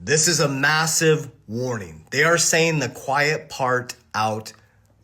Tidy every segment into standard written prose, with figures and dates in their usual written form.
This is a massive warning. They are saying the quiet part out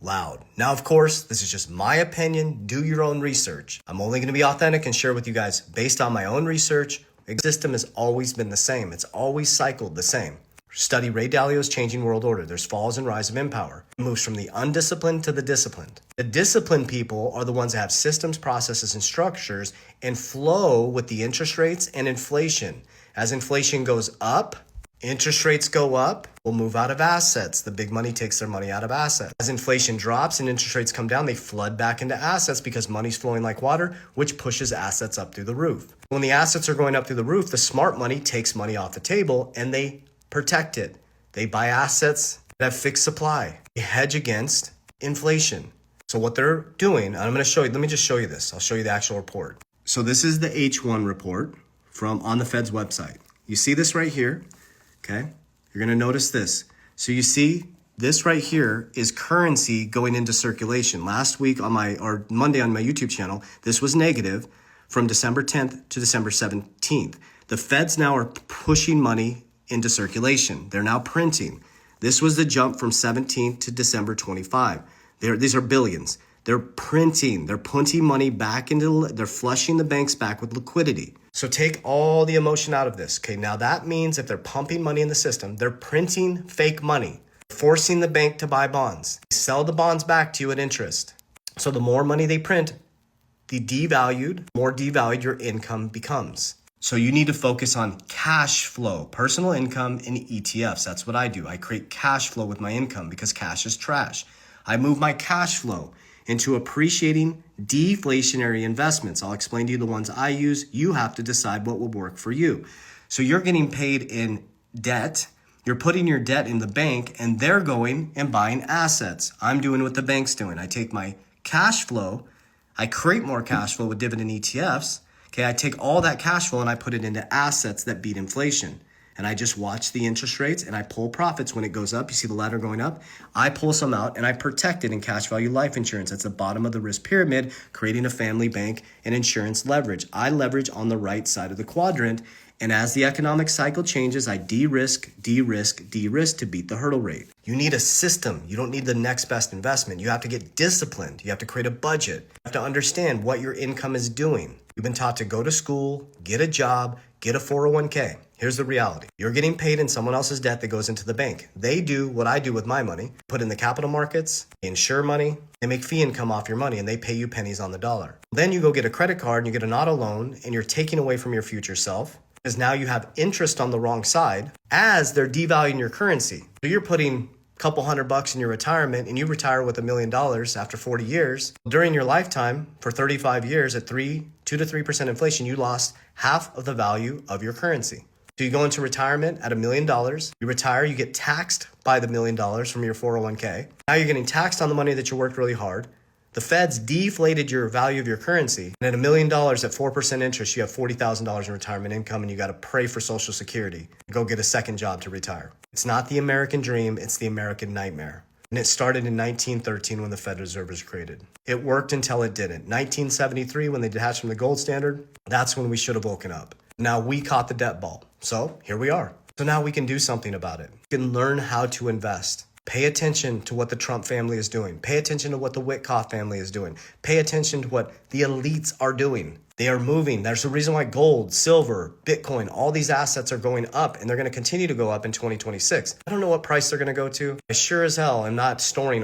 loud. Now, of course, this is just my opinion. Do your own research. I'm only going to be authentic and share with you guys based on my own research. The system has always been the same. It's always cycled the same. Study Ray Dalio's Changing World Order. There's falls and rise of empower. It moves from the undisciplined to the disciplined. The disciplined people are the ones that have systems, processes, and structures and flow with the interest rates and inflation. As inflation goes up, interest rates go up, we'll move out of assets. The big money takes their money out of assets. As inflation drops and interest rates come down, they flood back into assets because money's flowing like water, which pushes assets up through the roof. When the assets are going up through the roof, the smart money takes money off the table and they protect it. They buy assets that have fixed supply. They hedge against inflation. So what they're doing, and I'm going to show you, let me just show you this. I'll show you the actual report. So this is the H1 report from on the Fed's website. You see this right here, okay? You're going to notice this. So you see this right here is currency going into circulation. Last week on Monday on my YouTube channel, this was negative from December 10th to December 17th. The Feds now are pushing money into circulation. They're now printing. This was the jump from 17th to December 25. These are billions. They're printing. They're punting money back into, they're flushing the banks back with liquidity. So take all the emotion out of this. Okay, now that means if they're pumping money in the system, they're printing fake money, forcing the bank to buy bonds. They sell the bonds back to you at interest. So the more money they print, the more devalued your income becomes. So you need to focus on cash flow, personal income, and ETFs. That's what I do. I create cash flow with my income because cash is trash. I move my cash flow into appreciating deflationary investments. I'll explain to you the ones I use. You have to decide what will work for you. So you're getting paid in debt. You're putting your debt in the bank and they're going and buying assets. I'm doing what the bank's doing. I take my cash flow, I create more cash flow with dividend ETFs. Okay, I take all that cash flow and I put it into assets that beat inflation. And I just watch the interest rates and I pull profits when it goes up. You see the ladder going up? I pull some out and I protect it in cash value life insurance. That's the bottom of the risk pyramid, creating a family bank and insurance leverage. I leverage on the right side of the quadrant. And as the economic cycle changes, I de-risk to beat the hurdle rate. You need a system. You don't need the next best investment. You have to get disciplined. You have to create a budget. You have to understand what your income is doing. You've been taught to go to school, get a job, get a 401k. Here's the reality. You're getting paid in someone else's debt that goes into the bank. They do what I do with my money, put in the capital markets, they insure money, they make fee income off your money, and they pay you pennies on the dollar. Then you go get a credit card and you get an auto loan, and you're taking away from your future self because now you have interest on the wrong side as they're devaluing your currency. So you're putting a couple $100 in your retirement and you retire with $1 million after 40 years. During your lifetime, for 35 years at 2 to 3% inflation, you lost half of the value of your currency. So you go into retirement at $1 million, you retire, you get taxed by the $1 million from your 401k. Now you're getting taxed on the money that you worked really hard. The Feds deflated your value of your currency. And at $1 million at 4% interest, you have $40,000 in retirement income and you got to pray for Social Security. Go get a second job to retire. It's not the American dream, it's the American nightmare. And it started in 1913 when the Federal Reserve was created. It worked until it didn't. 1973, when they detached from the gold standard, that's when we should have woken up. Now we caught the debt ball. So here we are. So now we can do something about it. We can learn how to invest. Pay attention to what the Trump family is doing. Pay attention to what the Witkoff family is doing. Pay attention to what the elites are doing. They are moving. There's a reason why gold, silver, Bitcoin, all these assets are going up and they're going to continue to go up in 2026. I don't know what price they're going to go to. I sure as hell am not storing all